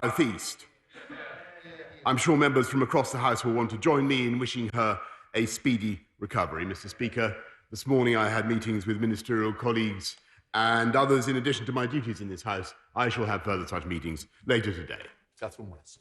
South East. I'm sure members from across the House will want to join me in wishing her a speedy recovery. Mr. Speaker, this morning I had meetings with ministerial colleagues and others in addition to my duties in this House. I shall have further such meetings later today. Catherine West.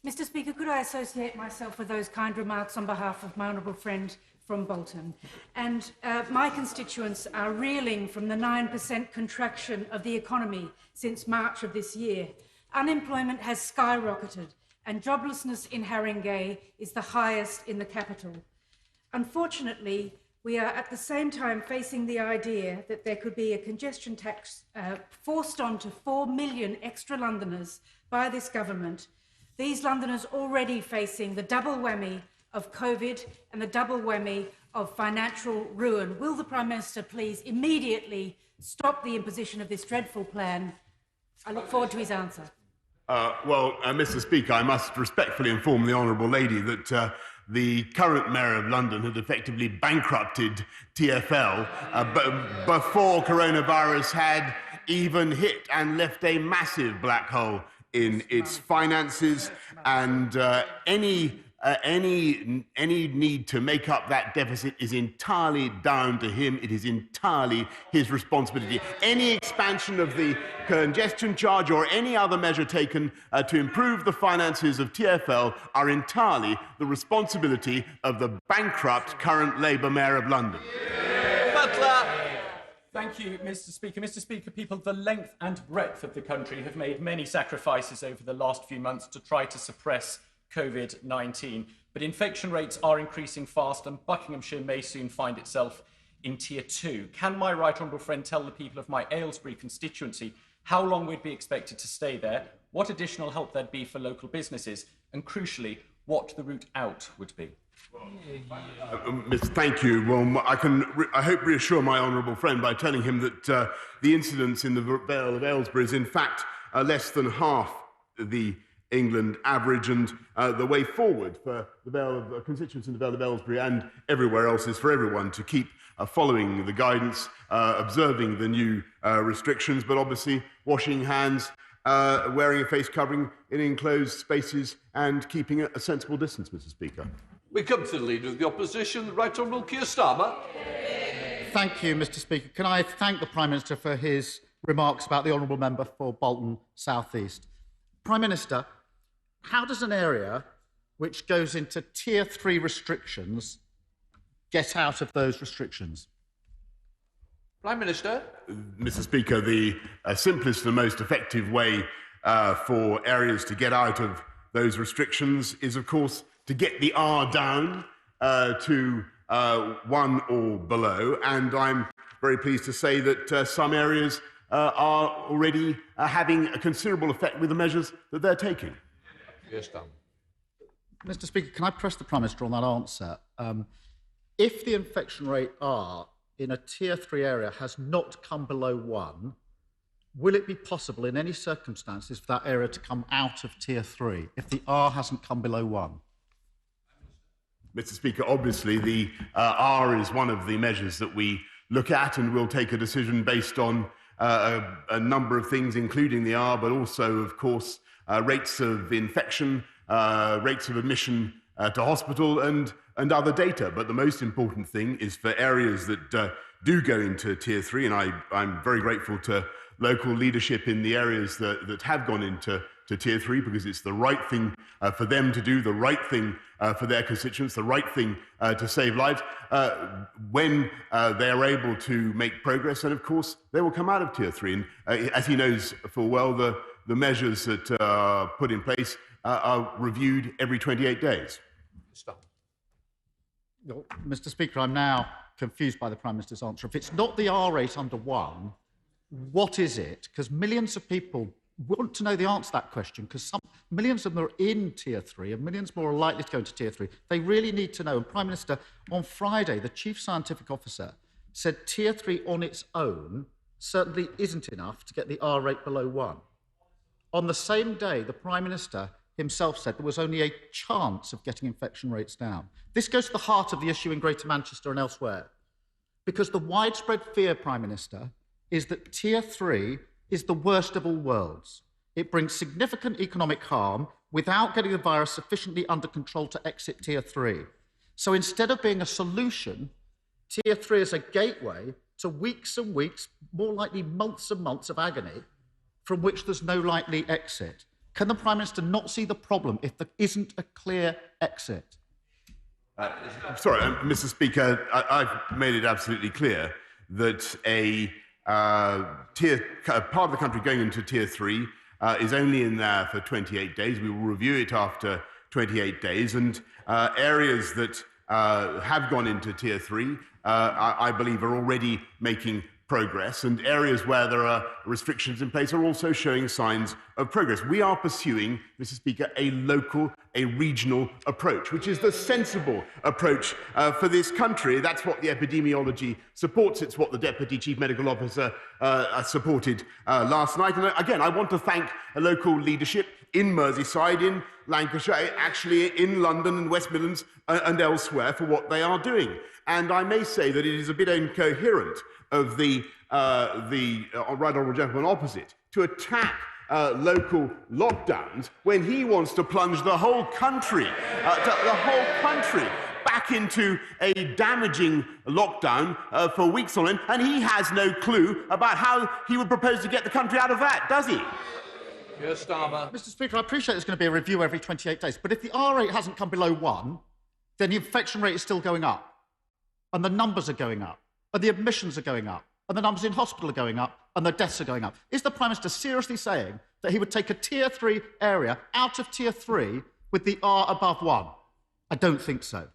Mr. Speaker, could I associate myself with those kind remarks on behalf of my honourable friend from Bolton? And my constituents are reeling from the 9% contraction of the economy since March of this year. Unemployment has skyrocketed and joblessness in Haringey is the highest in the capital. Unfortunately, we are at the same time facing the idea that there could be a congestion tax forced onto 4 million extra Londoners by this government. These Londoners already facing the double whammy of COVID and the double whammy of financial ruin. Will the Prime Minister please immediately stop the imposition of this dreadful plan? I look forward to his answer. Mr. Speaker, I must respectfully inform the Honourable Lady that the current Mayor of London had effectively bankrupted TfL before coronavirus had even hit and left a massive black hole in its finances, and any need to make up that deficit is entirely down to him. It is entirely his responsibility. Any expansion of the congestion charge or any other measure taken to improve the finances of TfL are entirely the responsibility of the bankrupt current Labour Mayor of London. Butler. Thank you, Mr. Speaker. Mr. Speaker, people of the length and breadth of the country have made many sacrifices over the last few months to try to suppress COVID-19. But infection rates are increasing fast and Buckinghamshire may soon find itself in Tier 2. Can my right honourable friend tell the people of my Aylesbury constituency how long we'd be expected to stay there, what additional help there'd be for local businesses, and crucially, what the route out would be? Thank you. Well, I hope reassure my honourable friend by telling him that the incidence in the Vale of Aylesbury is in fact less than half the England average, and the way forward for the constituents in the Vale of Aylesbury and everywhere else is for everyone to keep following the guidance, observing the new restrictions, but obviously washing hands, wearing a face covering in enclosed spaces and keeping a sensible distance, Mr. Speaker. We come to the Leader of the Opposition, the Right Honourable Keir Starmer. Thank you, Mr. Speaker. Can I thank the Prime Minister for his remarks about the Honourable Member for Bolton South East. Prime Minister, how does an area which goes into Tier 3 restrictions get out of those restrictions? Prime Minister. Mr. Speaker, the simplest and most effective way for areas to get out of those restrictions is, of course, to get the R down to 1 or below. And I'm very pleased to say that some areas are already having a considerable effect with the measures that they're taking. Yes, Dan. Mr. Speaker, can I press the Prime Minister on that answer? If the infection rate R in a Tier 3 area has not come below 1, will it be possible in any circumstances for that area to come out of Tier 3 if the R hasn't come below 1? Mr. Speaker, obviously the R is one of the measures that we look at, and we'll take a decision based on a number of things, including the R, but also, of course, rates of infection, rates of admission to hospital, and other data. But the most important thing is for areas that do go into Tier 3, and I'm very grateful to local leadership in the areas that have gone into Tier 3, because it's the right thing for them to do, the right thing for their constituents, the right thing to save lives. When they're able to make progress, and of course, they will come out of Tier 3. And as he knows full well, the measures that are put in place are reviewed every 28 days. Stop. Well, Mr. Speaker, I'm now confused by the Prime Minister's answer. If it's not the R rate under 1, what is it? Because millions of people want to know the answer to that question, because millions of them are in Tier 3 and millions more are likely to go into Tier 3. They really need to know. And Prime Minister, on Friday, the Chief Scientific Officer said Tier 3 on its own certainly isn't enough to get the R rate below 1. On the same day, the Prime Minister himself said there was only a chance of getting infection rates down. This goes to the heart of the issue in Greater Manchester and elsewhere, because the widespread fear, Prime Minister, is that Tier 3 is the worst of all worlds. It brings significant economic harm without getting the virus sufficiently under control to exit Tier 3. So instead of being a solution, Tier 3 is a gateway to weeks and weeks, more likely months and months of agony, from which there's no likely exit. Can the Prime Minister not see the problem if there isn't a clear exit? Sorry, Mr. Speaker, I've made it absolutely clear that a part of the country going into Tier 3 is only in there for 28 days. We will review it after 28 days, and areas that have gone into Tier 3, I believe, are already making progress, and areas where there are restrictions in place are also showing signs of progress. We are pursuing, Mr. Speaker, a local, a regional approach, which is the sensible approach for this country. That's what the epidemiology supports. It's what the Deputy Chief Medical Officer supported last night. And again, I want to thank a local leadership in Merseyside, in Lancashire, actually in London and West Midlands and elsewhere for what they are doing. And I may say that it is a bit incoherent of the right honourable gentleman opposite to attack local lockdowns when he wants to plunge the whole country, back into a damaging lockdown for weeks on end, and he has no clue about how he would propose to get the country out of that, does he? Keir Starmer. Mr. Speaker, I appreciate there's going to be a review every 28 days, but if the R rate hasn't come below 1, then the infection rate is still going up, and the numbers are going up, and the admissions are going up, and the numbers in hospital are going up, and the deaths are going up. Is the Prime Minister seriously saying that he would take a Tier 3 area out of Tier 3 with the R above 1? I don't think so.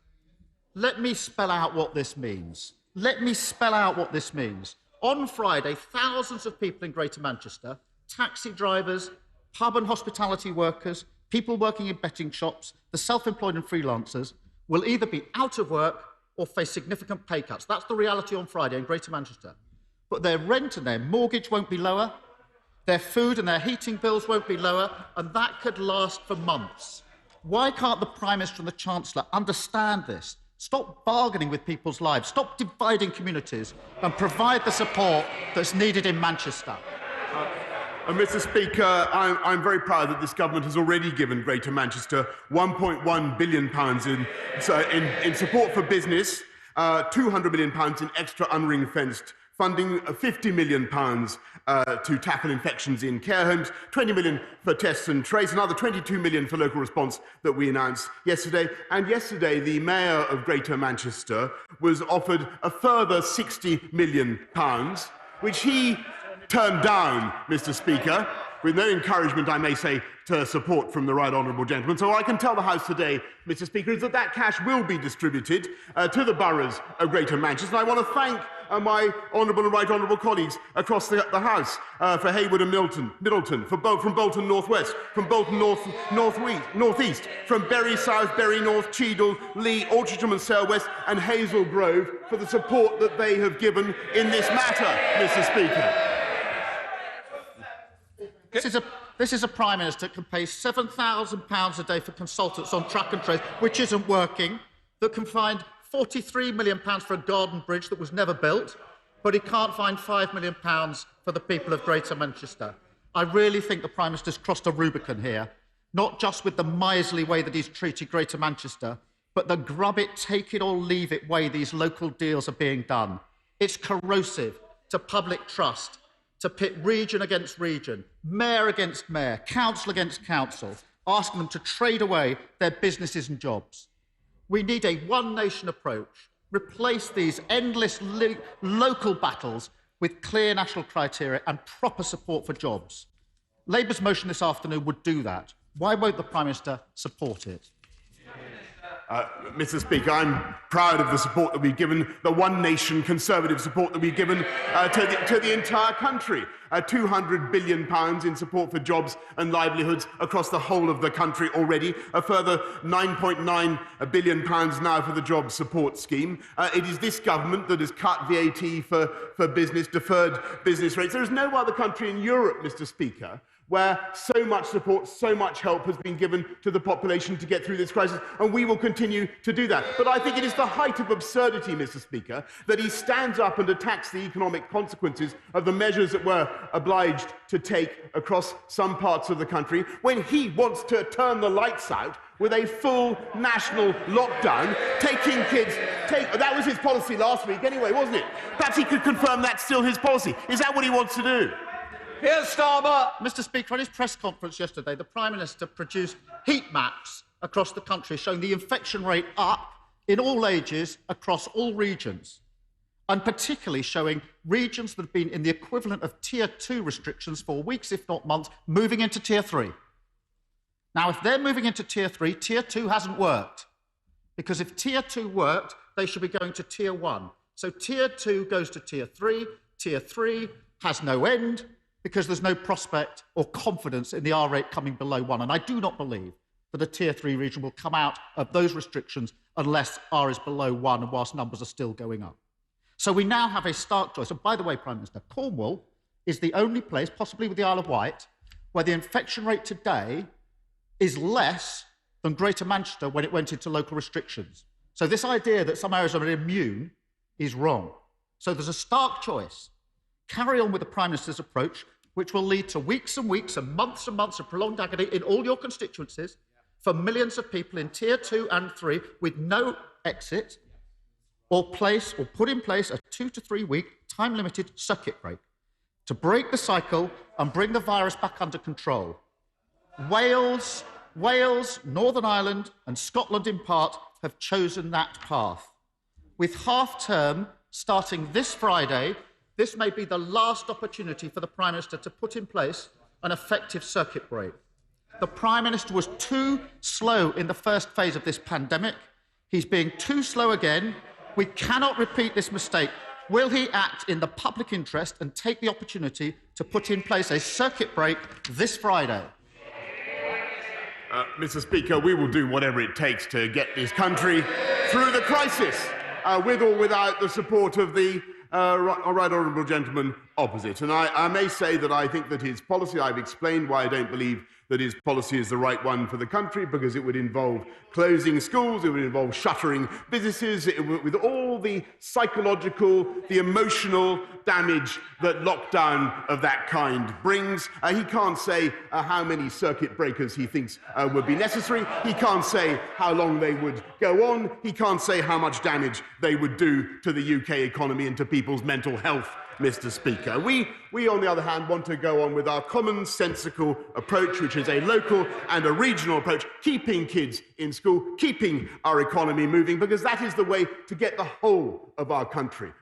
Let me spell out what this means. On Friday, thousands of people in Greater Manchester, taxi drivers, pub and hospitality workers, people working in betting shops, the self-employed and freelancers, will either be out of work or face significant pay cuts. That's the reality on Friday in Greater Manchester. But their rent and their mortgage won't be lower, their food and their heating bills won't be lower, and that could last for months. Why can't the Prime Minister and the Chancellor understand this? Stop bargaining with people's lives, stop dividing communities, and provide the support that's needed in Manchester. Mr. Speaker, I'm very proud that this government has already given Greater Manchester £1.1 billion in support for business, £200 million in extra unring-fenced funding, £50 million to tackle infections in care homes, £20 million for tests and trace, another £22 million for local response that we announced yesterday. And yesterday, the Mayor of Greater Manchester was offered a further £60 million, which he turned down, Mr. Speaker, with no encouragement, I may say, to support from the right honourable gentleman. So I can tell the House today, Mr. Speaker, is that that cash will be distributed to the boroughs of Greater Manchester. And I want to thank my honourable and right honourable colleagues across the House for Haywood and Middleton, from Bolton North West, from Bolton North East, from Bury South, Bury North, Cheadle, Lee, Altrincham and Sale West, and Hazel Grove for the support that they have given in this matter, Mr. Speaker. This is a Prime Minister that can pay £7,000 a day for consultants on track and trace, which isn't working, that can find £43 million for a garden bridge that was never built, but he can't find £5 million for the people of Greater Manchester. I really think the Prime Minister's crossed a Rubicon here, not just with the miserly way that he's treated Greater Manchester, but the grub it, take it or leave it way these local deals are being done. It's corrosive to public trust, to pit region against region, mayor against mayor, council against council, asking them to trade away their businesses and jobs. We need a one-nation approach. Replace these endless local battles with clear national criteria and proper support for jobs. Labour's motion this afternoon would do that. Why won't the Prime Minister support it? Mr. Speaker, I'm proud of the support that we've given, the one nation Conservative support that we've given to the entire country. £200 billion in support for jobs and livelihoods across the whole of the country already. A further £9.9 billion now for the Job Support Scheme. It is this government that has cut VAT for business, deferred business rates. There is no other country in Europe, Mr. Speaker, where so much support, so much help has been given to the population to get through this crisis, and we will continue to do that. But I think it is the height of absurdity, Mr. Speaker, that he stands up and attacks the economic consequences of the measures that we're obliged to take across some parts of the country when he wants to turn the lights out with a full national lockdown, taking kids... that was his policy last week anyway, wasn't it? Perhaps he could confirm that's still his policy. Is that what he wants to do? Keir Starmer. Mr. Speaker, at his press conference yesterday, the Prime Minister produced heat maps across the country showing the infection rate up in all ages across all regions, and particularly showing regions that have been in the equivalent of Tier 2 restrictions for weeks, if not months, moving into Tier 3. Now, if they're moving into Tier 3, Tier 2 hasn't worked, because if Tier 2 worked, they should be going to Tier 1. So Tier 2 goes to Tier 3. Tier 3 has no end, because there's no prospect or confidence in the R rate coming below 1. And I do not believe that a Tier 3 region will come out of those restrictions unless R is below 1 and whilst numbers are still going up. So we now have a stark choice. And by the way, Prime Minister, Cornwall is the only place, possibly with the Isle of Wight, where the infection rate today is less than Greater Manchester when it went into local restrictions. So this idea that some areas are immune is wrong. So there's a stark choice. Carry on with the Prime Minister's approach, which will lead to weeks and weeks and months of prolonged agony in all your constituencies for millions of people in Tier 2 and 3 with no exit, or put in place a 2 to 3 week time-limited circuit break to break the cycle and bring the virus back under control. Wales, Northern Ireland and Scotland in part have chosen that path. With half-term starting this Friday, this may be the last opportunity for the Prime Minister to put in place an effective circuit break. The Prime Minister was too slow in the first phase of this pandemic. He's being too slow again. We cannot repeat this mistake. Will he act in the public interest and take the opportunity to put in place a circuit break this Friday? Mr. Speaker, we will do whatever it takes to get this country through the crisis, with or without the support of the right honourable gentleman opposite. And I may say that I think that his policy, I've explained why I don't believe that his policy is the right one for the country, because it would involve closing schools, it would involve shuttering businesses, with all the psychological, the emotional damage that lockdown of that kind brings. He can't say how many circuit breakers he thinks would be necessary. He can't say how long they would go on. He can't say how much damage they would do to the UK economy and to people's mental health, Mr. Speaker. We, on the other hand, want to go on with our commonsensical approach, which is a local and a regional approach, keeping kids in school, keeping our economy moving, because that is the way to get the whole of our country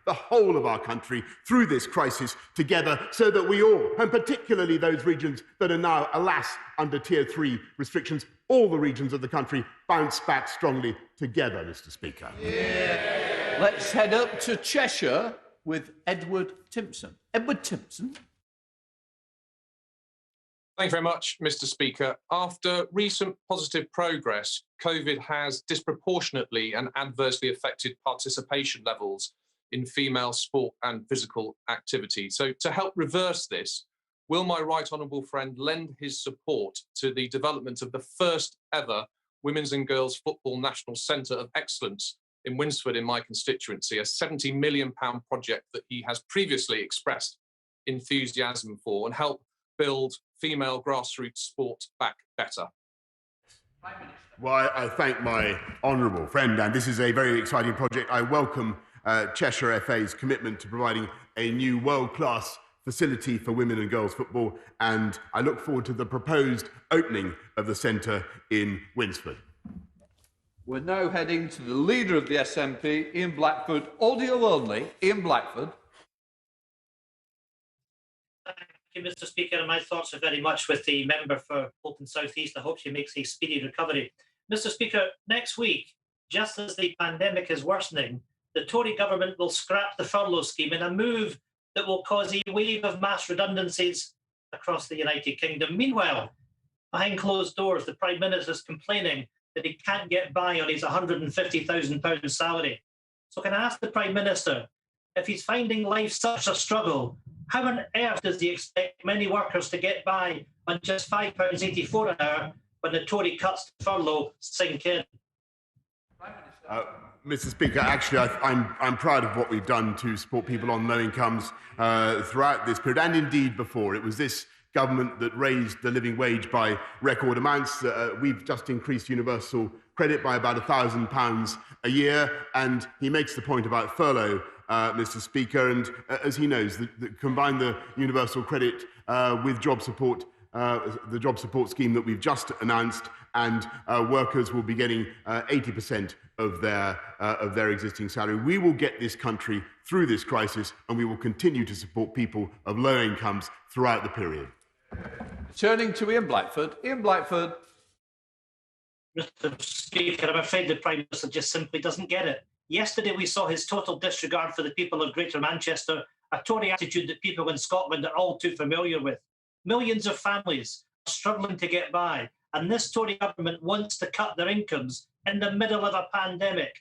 through this crisis together, so that we all, and particularly those regions that are now, alas, under Tier 3 restrictions, all the regions of the country bounce back strongly together, Mr. Speaker. Yeah. Let's head up to Cheshire with Edward Timpson. Edward Timpson. Thank you very much, Mr. Speaker. After recent positive progress, COVID has disproportionately and adversely affected participation levels in female sport and physical activity. So to help reverse this, will my right honourable friend lend his support to the development of the first ever Women's and Girls Football National Centre of Excellence in Winsford, in my constituency, a £70 million project that he has previously expressed enthusiasm for, and help build female grassroots sport back better? Well, I thank my honourable friend, and this is a very exciting project. I welcome Cheshire FA's commitment to providing a new world-class facility for women and girls football, and I look forward to the proposed opening of the centre in Winsford. We're now heading to the leader of the SNP, Ian Blackford, audio only. Ian Blackford. Thank you, Mr. Speaker, and my thoughts are very much with the member for Bolton South East. I hope she makes a speedy recovery. Mr. Speaker, next week, just as the pandemic is worsening, the Tory government will scrap the furlough scheme in a move that will cause a wave of mass redundancies across the United Kingdom. Meanwhile, behind closed doors, the Prime Minister is complaining that he can't get by on his £150,000 salary. So can I ask the Prime Minister, if he's finding life such a struggle, How on earth does he expect many workers to get by on just £5.84 an hour when the Tory cuts to furlough sink in? Mr. Speaker, actually, I'm proud of what we've done to support people on low incomes throughout this period, and indeed before. It was this government that raised the living wage by record amounts. We've just increased universal credit by about £1,000 a year, and he makes the point about furlough, Mr. Speaker, and as he knows, combine the universal credit with job support, the job support scheme that we've just announced, and workers will be getting 80% of their existing salary. We will get this country through this crisis, and we will continue to support people of low incomes throughout the period. Turning to Ian Blackford. Ian Blackford. Mr. Speaker, I'm afraid the Prime Minister just simply doesn't get it. Yesterday we saw his total disregard for the people of Greater Manchester, a Tory attitude that people in Scotland are all too familiar with. Millions of families are struggling to get by, and this Tory government wants to cut their incomes in the middle of a pandemic.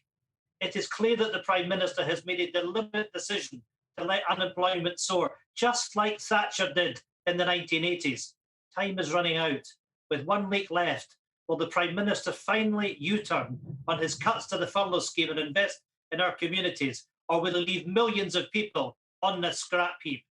It is clear that the Prime Minister has made a deliberate decision to let unemployment soar, just like Thatcher did in the 1980s. Time is running out. With 1 week left, will the Prime Minister finally U-turn on his cuts to the furlough scheme and invest in our communities, or will he leave millions of people on the scrap heap?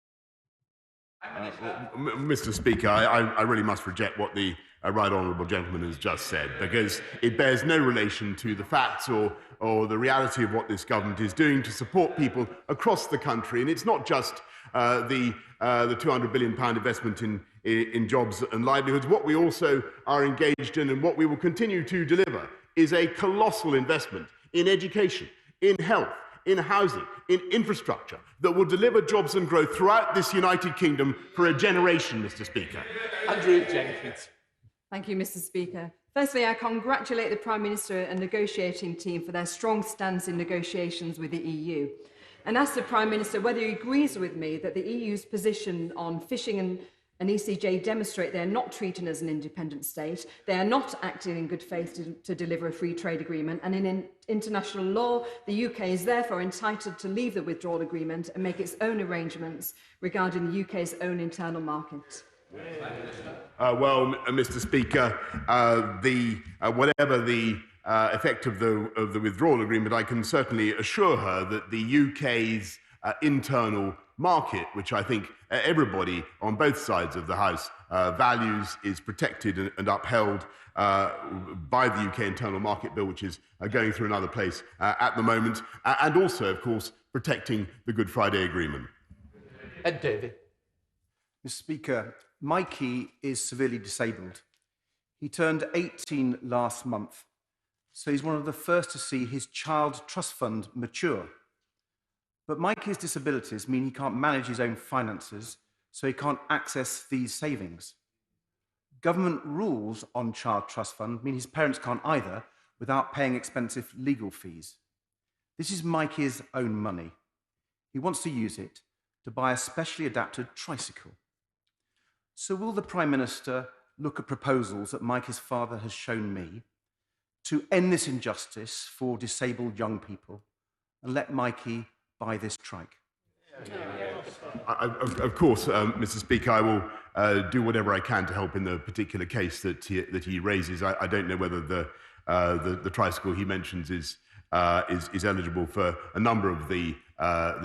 Mr. Speaker, I really must reject what the right honourable gentleman has just said, because it bears no relation to the facts or the reality of what this government is doing to support people across the country. And it's not just the £200 billion investment in jobs and livelihoods. What we also are engaged in, and what we will continue to deliver, is a colossal investment in education, in health, in housing, in infrastructure, that will deliver jobs and growth throughout this United Kingdom for a generation, Mr. Speaker. Andrew Jenkins. Thank you, Mr. Speaker. Firstly, I congratulate the Prime Minister and negotiating team for their strong stance in negotiations with the EU, and ask the Prime Minister whether he agrees with me that the EU's position on fishing and ECJ demonstrate they are not treating as an independent state, they are not acting in good faith to deliver a free trade agreement, and in international law, the UK is therefore entitled to leave the withdrawal agreement and make its own arrangements regarding the UK's own internal market. Well, Mr. Speaker, whatever the effect of the withdrawal agreement, I can certainly assure her that the UK's internal market, which I think everybody on both sides of the House values, is protected and upheld by the UK Internal Market Bill, which is going through another place at the moment, and also, of course, protecting the Good Friday Agreement. Ed Davey. Mr. Speaker, Mikey is severely disabled. He turned 18 last month, so he's one of the first to see his child trust fund mature. But Mikey's disabilities mean he can't manage his own finances, so he can't access these savings. Government rules on child trust fund mean his parents can't either, without paying expensive legal fees. This is Mikey's own money. He wants to use it to buy a specially adapted tricycle. So will the Prime Minister look at proposals that Mikey's father has shown me to end this injustice for disabled young people and let Mikey buy this trike? Of course, Mr. Speaker, I will do whatever I can to help in the particular case that he raises. I don't know whether the tricycle he mentions is eligible for a number of the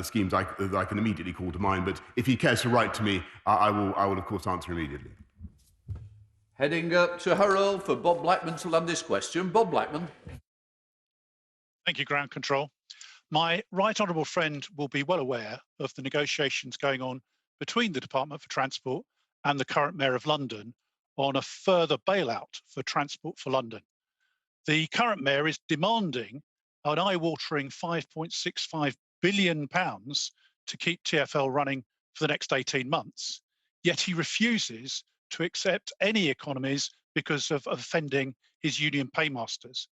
schemes that I can immediately call to mind. But if he cares to write to me, I will of course answer immediately. Heading up to Hurrell for Bob Blackman to land this question. Bob Blackman. Thank you, Ground Control. My right honourable friend will be well aware of the negotiations going on between the Department for Transport and the current Mayor of London on a further bailout for Transport for London. The current Mayor is demanding an eye-watering £5.65 billion to keep TfL running for the next 18 months, yet he refuses to accept any economies because of offending his union paymasters.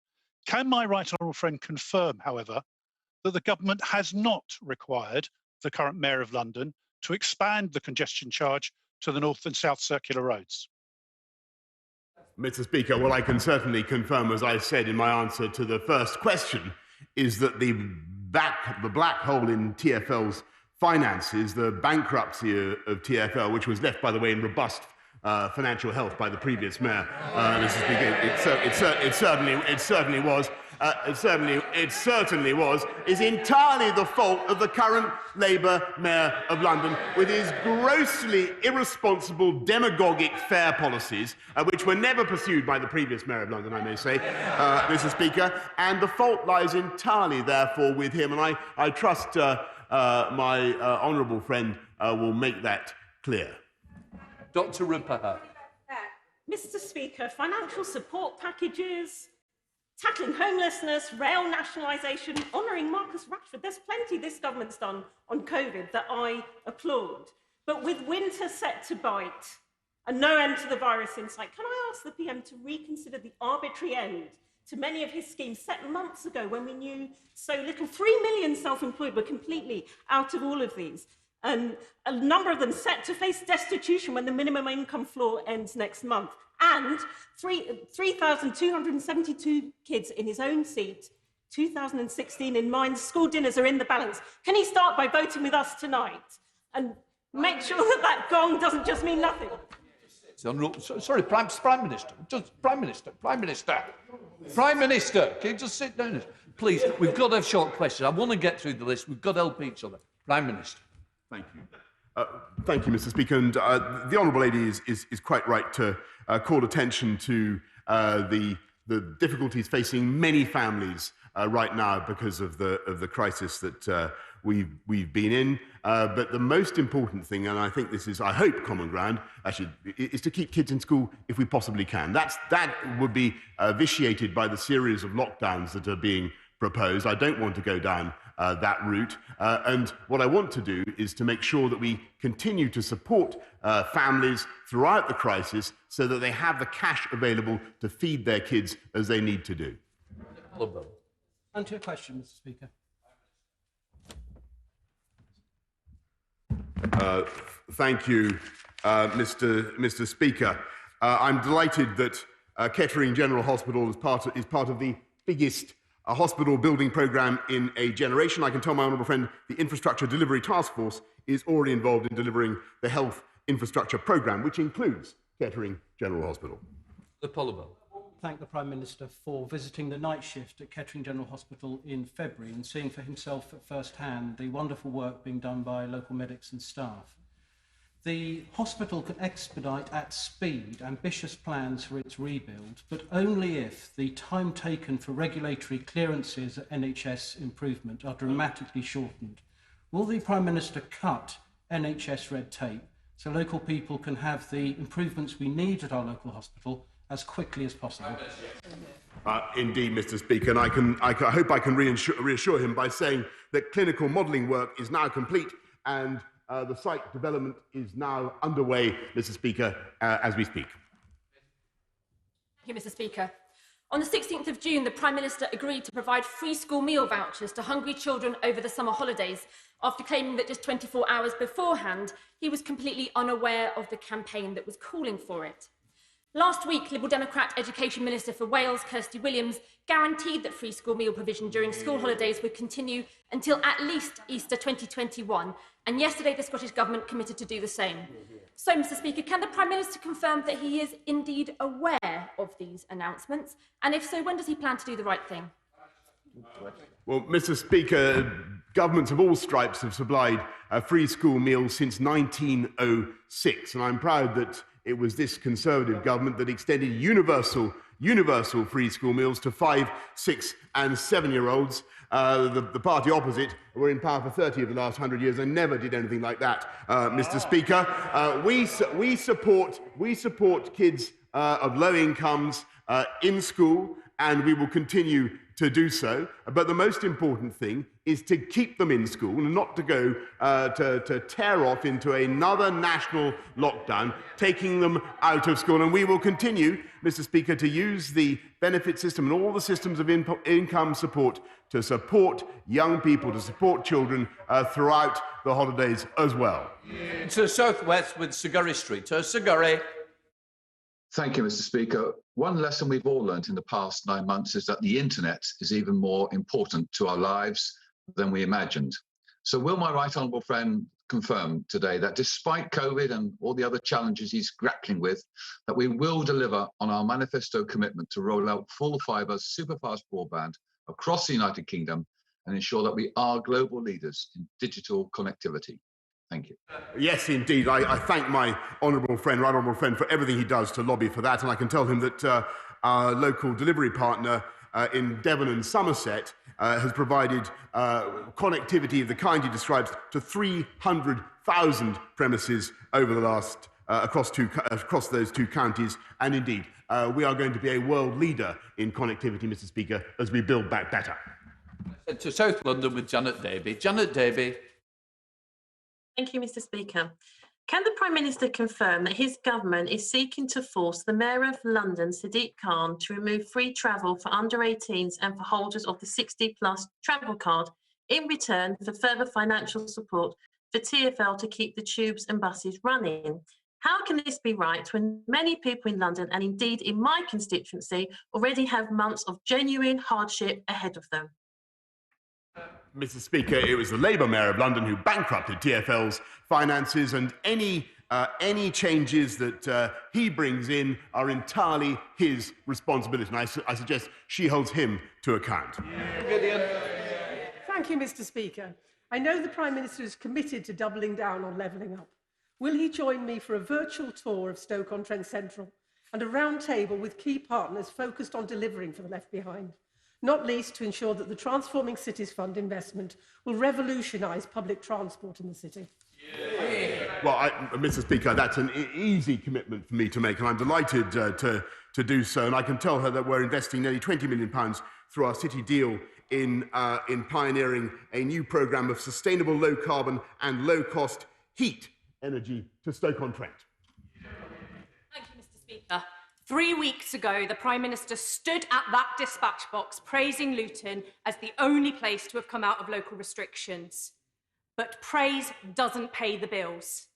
Can my right honourable friend confirm, however, that the government has not required the current Mayor of London to expand the congestion charge to the North and South Circular roads? Mr. Speaker, well, I can certainly confirm, as I said in my answer to the first question, is that the black hole in TfL's finances the bankruptcy of TfL, which was left, by the way, in robust financial health by the previous mayor. Mr. Speaker, it certainly was. It certainly was, is entirely the fault of the current Labour Mayor of London, with his grossly irresponsible demagogic fare policies, which were never pursued by the previous Mayor of London, I may say, Mr. Speaker, and the fault lies entirely, therefore, with him, and I trust my honourable friend will make that clear. Dr. Rupert. Mr. Speaker, financial support packages, tackling homelessness, rail nationalisation, honouring Marcus Rashford. There's plenty this government's done on COVID that I applaud. But with winter set to bite and no end to the virus in sight, can I ask the PM to reconsider the arbitrary end to many of his schemes set months ago when we knew so little? 3 million self-employed were completely out of all of these. And a number of them set to face destitution when the minimum income floor ends next month. And 3,272 kids in his own seat, 2016 in mind, school dinners are in the balance. Can he start by voting with us tonight and make sure that that gong doesn't just mean nothing? Sorry, Prime Minister, Prime Minister, can you just sit down? Please, we've got to have short questions. I want to get through the list. We've got to help each other. Prime Minister. Thank you. Thank you, Mr. Speaker. And the honourable lady is quite right to call attention to the difficulties facing many families right now because of the crisis that we've been in. But the most important thing, and I think this is, I hope, common ground, actually, is to keep kids in school if we possibly can. That would be vitiated by the series of lockdowns that are being proposed. I don't want to go down that route. And what I want to do is to make sure that we continue to support families throughout the crisis so that they have the cash available to feed their kids as they need to do. And to your question, Mr. Speaker. Thank you, Mr. Speaker. I'm delighted that Kettering General Hospital is part of the biggest a hospital building programme in a generation. I can tell my honourable friend the Infrastructure Delivery Task Force is already involved in delivering the health infrastructure programme, which includes Kettering General Hospital. The Polymer. Thank the Prime Minister for visiting the night shift at Kettering General Hospital in February and seeing for himself at first hand the wonderful work being done by local medics and staff. The hospital can expedite at speed ambitious plans for its rebuild, but only if the time taken for regulatory clearances at NHS improvement are dramatically shortened. Will the Prime Minister cut NHS red tape so local people can have the improvements we need at our local hospital as quickly as possible? Indeed, Mr. Speaker, and I hope I can reassure him by saying that clinical modelling work is now complete and the site development is now underway, Mr. Speaker, as we speak. Thank you, Mr. Speaker. On the 16th of June, the Prime Minister agreed to provide free school meal vouchers to hungry children over the summer holidays, after claiming that just 24 hours beforehand, he was completely unaware of the campaign that was calling for it. Last week, Liberal Democrat Education Minister for Wales, Kirsty Williams, guaranteed that free school meal provision during school holidays would continue until at least Easter 2021, and yesterday the Scottish Government committed to do the same. So, Mr. Speaker, can the Prime Minister confirm that he is indeed aware of these announcements? And if so, when does he plan to do the right thing? Well, Mr. Speaker, governments of all stripes have supplied free school meals since 1906, and I'm proud that it was this Conservative government that extended universal free school meals to 5-, 6- and 7-year-olds. The party opposite were in power for 30 of the last 100 years and never did anything like that, Mr. Speaker. We support kids of low incomes in school, and we will continue to do so. But the most important thing is to keep them in school and not to go to tear off into another national lockdown, taking them out of school. And we will continue, Mr. Speaker, to use the benefit system and all the systems of income support to support young people, to support children throughout the holidays as well. To South West with Sigurry Street. Sigurry. Thank you, Mr. Speaker. One lesson we've all learned in the past 9 months is that the internet is even more important to our lives than we imagined. So will my right honourable friend confirm today that despite COVID and all the other challenges he's grappling with, that we will deliver on our manifesto commitment to roll out full fibre superfast broadband across the United Kingdom and ensure that we are global leaders in digital connectivity? Thank you. Yes, indeed. I thank my right honourable friend, for everything he does to lobby for that. And I can tell him that our local delivery partner in Devon and Somerset has provided connectivity of the kind he describes to 300,000 premises over the last across those two counties. And indeed, we are going to be a world leader in connectivity, Mr. Speaker, as we build back better. To South London with Janet Davey. Janet Davey. Thank you, Mr. Speaker. Can the Prime Minister confirm that his government is seeking to force the Mayor of London, Sadiq Khan, to remove free travel for under 18s and for holders of the 60-plus travel card in return for further financial support for TfL to keep the tubes and buses running? How can this be right when many people in London, and indeed in my constituency, already have months of genuine hardship ahead of them? Mr. Speaker, it was the Labour Mayor of London who bankrupted TfL's finances, and any changes that he brings in are entirely his responsibility. And I suggest she holds him to account. Thank you, Mr. Speaker. I know the Prime Minister is committed to doubling down on levelling up. Will he join me for a virtual tour of Stoke-on-Trent Central and a round table with key partners focused on delivering for the left behind? Not least to ensure that the Transforming Cities Fund investment will revolutionise public transport in the city. Well, Mr. Speaker, that's an easy commitment for me to make, and I'm delighted to do so. And I can tell her that we're investing nearly £20 million through our city deal in pioneering a new programme of sustainable, low-carbon and low-cost heat energy to Stoke-on-Trent. Thank you, Mr. Speaker. 3 weeks ago, the Prime Minister stood at that dispatch box praising Luton as the only place to have come out of local restrictions. But praise doesn't pay the bills.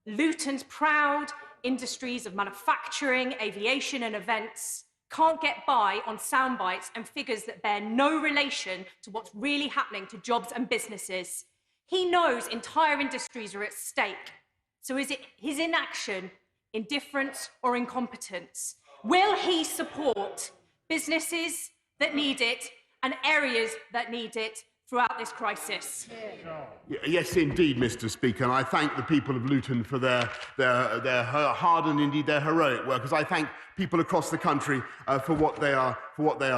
Luton's proud industries of manufacturing, aviation and events can't get by on sound bites and figures that bear no relation to what's really happening to jobs and businesses. He knows entire industries are at stake. So is it his inaction, indifference or incompetence? Will he support businesses that need it and areas that need it throughout this crisis? Yes, indeed, Mr. Speaker, and I thank the people of Luton for their hard and indeed their heroic work, as I thank people across the country for what they are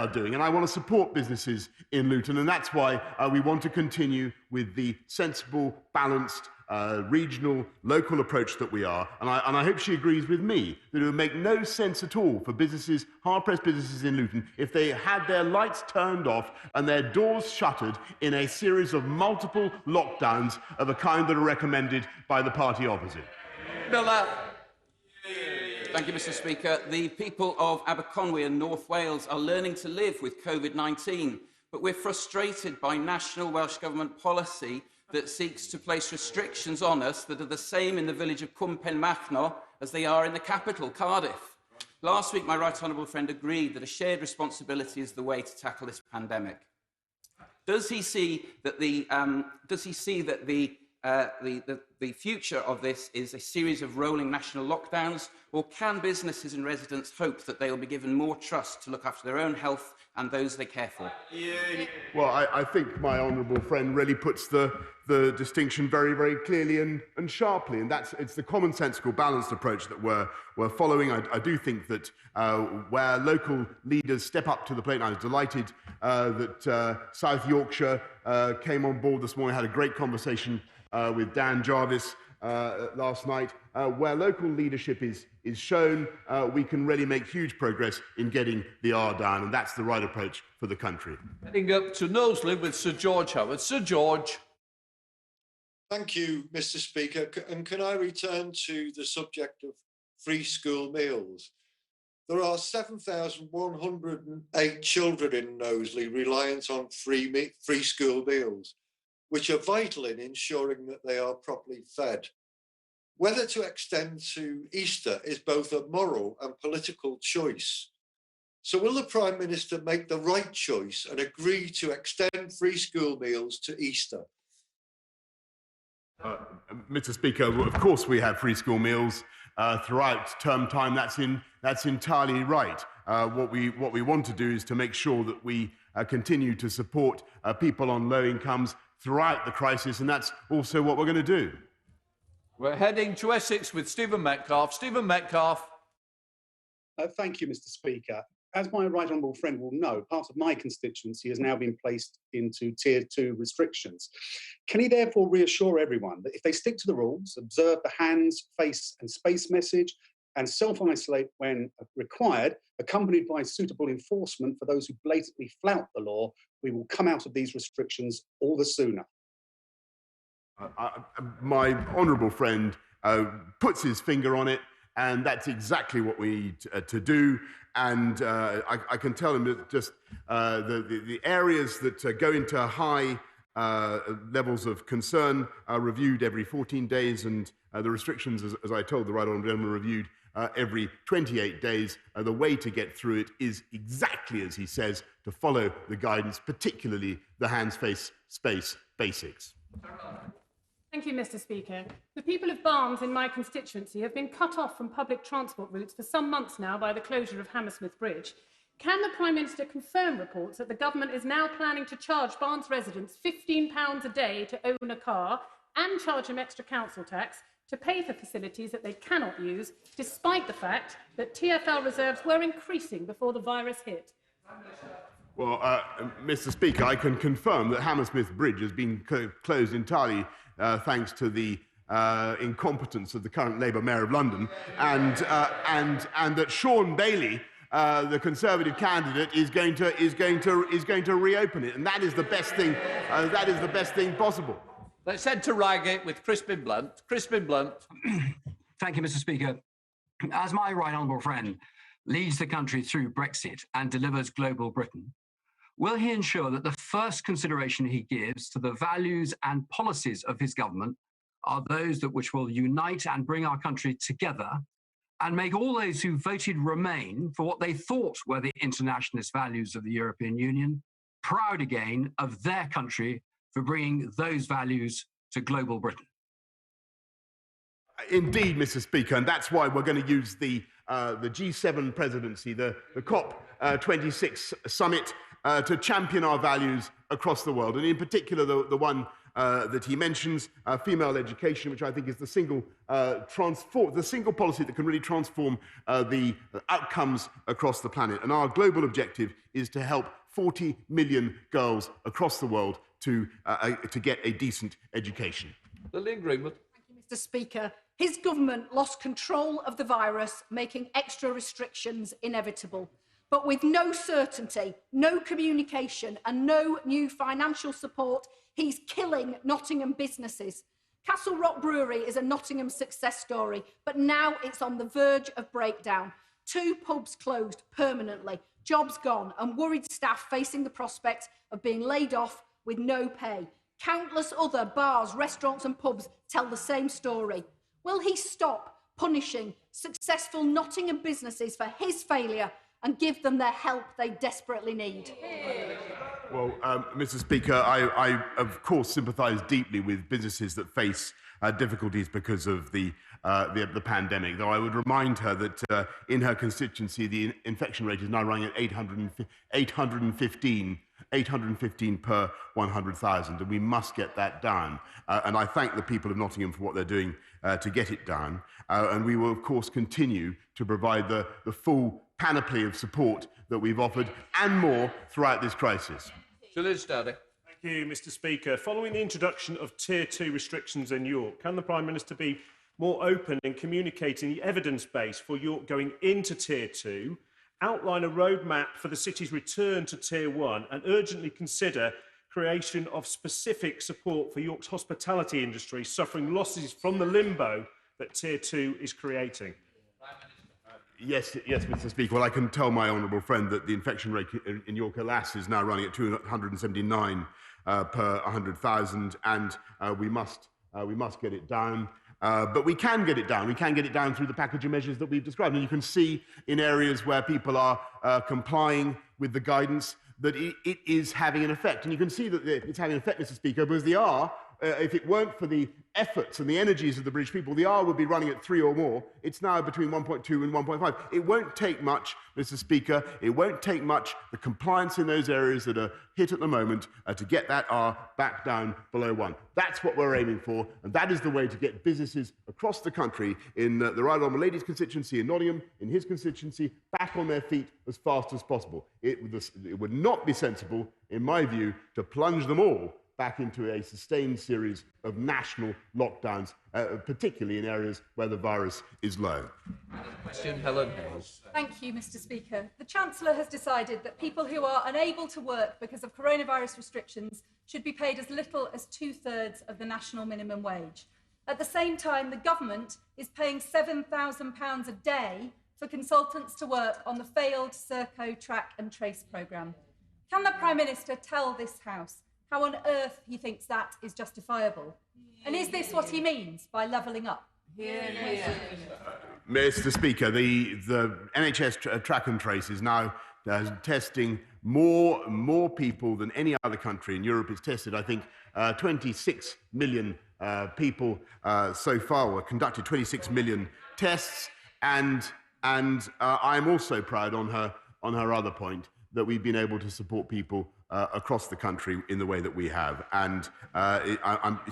doing. And I want to support businesses in Luton, and that's why we want to continue with the sensible, balanced, regional, local approach that we are. And I hope she agrees with me that it would make no sense at all for businesses, hard-pressed businesses in Luton, if they had their lights turned off and their doors shuttered in a series of multiple lockdowns of a kind that are recommended by the party opposite. Miller. Thank you, Mr. Speaker. The people of Aberconwy and North Wales are learning to live with COVID-19, but we're frustrated by national Welsh Government policy that seeks to place restrictions on us that are the same in the village of Cwm Penmachno as they are in the capital, Cardiff. Last week, my right honourable friend agreed that a shared responsibility is the way to tackle this pandemic. Does he see that the future of this is a series of rolling national lockdowns, or can businesses and residents hope that they will be given more trust to look after their own health and those they care for? Well, I think my honourable friend really puts the distinction very, very clearly and sharply, and it's the commonsensical, balanced approach that we're following. I do think that where local leaders step up to the plate, and I was delighted that South Yorkshire came on board this morning. I had a great conversation with Dan Jarvis last night. Where local leadership is shown, we can really make huge progress in getting the R down, and that's the right approach for the country. Heading up to Knowsley with Sir George Howard. Sir George. Thank you, Mr. Speaker. And can I return to the subject of free school meals? There are 7,108 children in Knowsley reliant on free school meals, which are vital in ensuring that they are properly fed. Whether to extend to Easter is both a moral and political choice. So will the Prime Minister make the right choice and agree to extend free school meals to Easter? Mr. Speaker, of course we have free school meals throughout term time. That's entirely right. What we want to do is to make sure that we continue to support people on low incomes throughout the crisis, and that's also what we're going to do. We're heading to Essex with Stephen Metcalfe. Stephen Metcalfe. Thank you, Mr. Speaker. As my right honourable friend will know, part of my constituency has now been placed into Tier 2 restrictions. Can he therefore reassure everyone that if they stick to the rules, observe the hands, face and space message, and self-isolate when required, accompanied by suitable enforcement for those who blatantly flout the law, we will come out of these restrictions all the sooner? My honourable friend puts his finger on it, and that's exactly what we need to do. And I can tell him that just the areas that go into high levels of concern are reviewed every 14 days, and the restrictions, as I told the right honourable gentleman, are reviewed every 28 days. The way to get through it is exactly as he says, to follow the guidance, particularly the hands, face, space basics. Thank you, Mr. Speaker. The people of Barnes in my constituency have been cut off from public transport routes for some months now by the closure of Hammersmith Bridge. Can the Prime Minister confirm reports that the government is now planning to charge Barnes residents £15 a day to own a car and charge them extra council tax to pay for facilities that they cannot use, despite the fact that TfL reserves were increasing before the virus hit? Well, Mr. Speaker, I can confirm that Hammersmith Bridge has been closed entirely thanks to the incompetence of the current Labour Mayor of London, and that Sean Bailey, the Conservative candidate, is going to reopen it, and that is the best thing. That is the best thing possible. Let's head to Reigate with Crispin Blunt. Crispin Blunt. Thank you, Mr. Speaker. As my right honourable friend leads the country through Brexit and delivers global Britain, will he ensure that the first consideration he gives to the values and policies of his government are those that which will unite and bring our country together and make all those who voted Remain for what they thought were the internationalist values of the European Union proud again of their country for bringing those values to global Britain? Indeed, Mr. Speaker, and that's why we're going to use the G7 presidency, the COP26 summit, to champion our values across the world, and in particular the one that he mentions, female education, which I think is the single policy that can really transform the outcomes across the planet. And our global objective is to help 40 million girls across the world to get a decent education. Lillian Greenwood. Thank you, Mr. Speaker. His government lost control of the virus, making extra restrictions inevitable. But with no certainty, no communication and no new financial support, he's killing Nottingham businesses. Castle Rock Brewery is a Nottingham success story, but now it's on the verge of breakdown. 2 pubs closed permanently, jobs gone, and worried staff facing the prospect of being laid off with no pay. Countless other bars, restaurants and pubs tell the same story. Will he stop punishing successful Nottingham businesses for his failure and give them the help they desperately need? Well, Mr. Speaker, I of course sympathise deeply with businesses that face difficulties because of the pandemic, though I would remind her that in her constituency the infection rate is now running at 815 per 100,000, and we must get that down. And I thank the people of Nottingham for what they're doing to get it down. And we will, of course, continue to provide the full panoply of support that we've offered and more throughout this crisis. Thank you, Mr. Speaker. Following the introduction of Tier 2 restrictions in York, can the Prime Minister be more open in communicating the evidence base for York going into Tier 2, outline a roadmap for the city's return to Tier 1, and urgently consider creation of specific support for York's hospitality industry suffering losses from the limbo that Tier 2 is creating? Yes, Mr. Speaker. Well, I can tell my honourable friend that the infection rate in York, alas, is now running at 279 per 100,000, and we must get it down. But we can get it down. We can get it down through the package of measures that we've described. And you can see in areas where people are complying with the guidance that it is having an effect. And you can see that it's having an effect, Mr. Speaker, because the R if it weren't for the efforts and the energies of the British people, the R would be running at 3 or more. It's now between 1.2 and 1.5. It won't take much, Mr. Speaker. It won't take much, the compliance in those areas that are hit at the moment, to get that R back down below 1. That's what we're aiming for, and that is the way to get businesses across the country, in the Right Honourable Lady's constituency in Nottingham, in his constituency, back on their feet as fast as possible. It would not be sensible, in my view, to plunge them all back into a sustained series of national lockdowns, particularly in areas where the virus is low. Question, Helen Hayes. Thank you, Mr. Speaker. The Chancellor has decided that people who are unable to work because of coronavirus restrictions should be paid as little as 2/3 of the national minimum wage. At the same time, the government is paying £7,000 a day for consultants to work on the failed Serco Track and Trace programme. Can the Prime Minister tell this House how on earth he thinks that is justifiable? And is this what he means by levelling up? Mr. Speaker, the NHS Track and Trace is now testing more people than any other country in Europe. It's tested, I think, 26 million people so far, or conducted 26 million tests, and I'm also proud on her other point that we've been able to support people across the country in the way that we have. And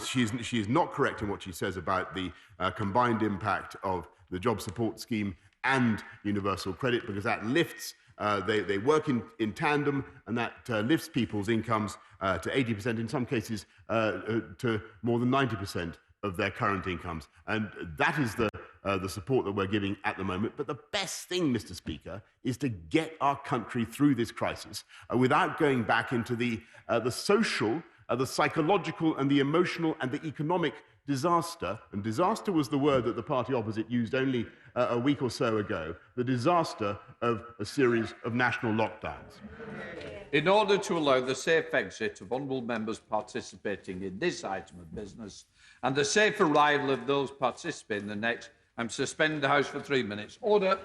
she is not correct in what she says about the combined impact of the job support scheme and universal credit, because that lifts, they work in tandem, and that lifts people's incomes to 80%, in some cases to more than 90% of their current incomes. And that is the support that we're giving at the moment. But the best thing, Mr. Speaker, is to get our country through this crisis without going back into the social, the psychological and the emotional and the economic disaster. And disaster was the word that the party opposite used only a week or so ago, the disaster of a series of national lockdowns. In order to allow the safe exit of honourable members participating in this item of business and the safe arrival of those participating in the next, I'm suspending the House for 3 minutes. Order.